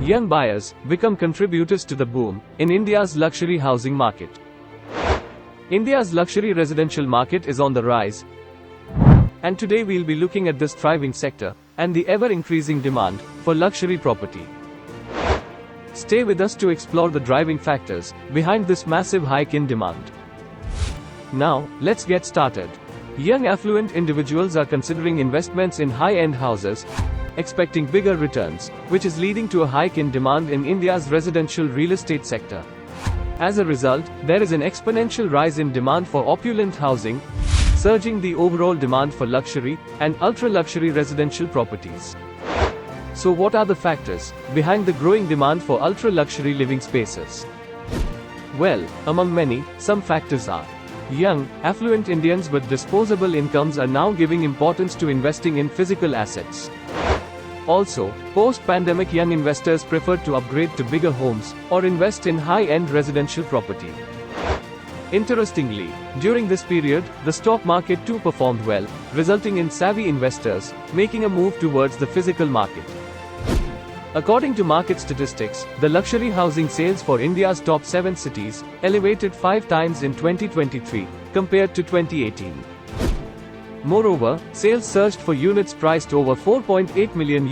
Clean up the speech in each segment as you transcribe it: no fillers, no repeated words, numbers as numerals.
young buyers become contributors to the boom in India's luxury housing market. India's luxury residential market is on the rise, and today we'll be looking at this thriving sector and the ever-increasing demand for luxury property. Stay with us to explore the driving factors behind this massive hike in demand. Now, let's get started. Young affluent individuals are considering investments in high-end houses, expecting bigger returns, which is leading to a hike in demand in India's residential real estate sector. As a result, there is an exponential rise in demand for opulent housing, surging the overall demand for luxury and ultra-luxury residential properties. So what are the factors behind the growing demand for ultra-luxury living spaces? Well, among many, some factors are: young, affluent Indians with disposable incomes are now giving importance to investing in physical assets. Also, post-pandemic young investors prefer to upgrade to bigger homes or invest in high-end residential property. Interestingly, during this period, the stock market too performed well, resulting in savvy investors making a move towards the physical market. According to market statistics, the luxury housing sales for India's top 7 cities elevated 5 times in 2023 compared to 2018. Moreover, sales surged for units priced over $4.8 million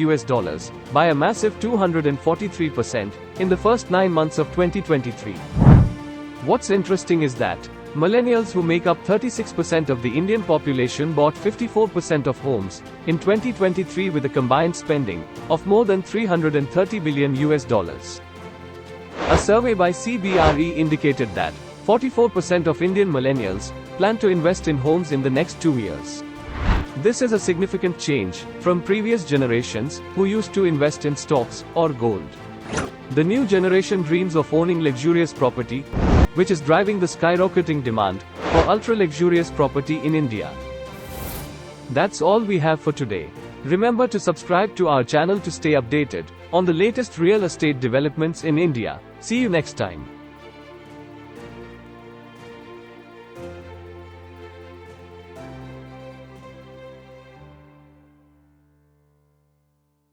by a massive 243% in the first 9 months of 2023. What's interesting is that millennials, who make up 36% of the Indian population, bought 54% of homes in 2023 with a combined spending of more than $330 billion. A survey by CBRE indicated that 44% of Indian millennials plan to invest in homes in the next 2 years. This is a significant change from previous generations who used to invest in stocks or gold. The new generation dreams of owning luxurious property, which is driving the skyrocketing demand for ultra-luxurious property in India. That's all we have for today. Remember to subscribe to our channel to stay updated on the latest real estate developments in India. See you next time.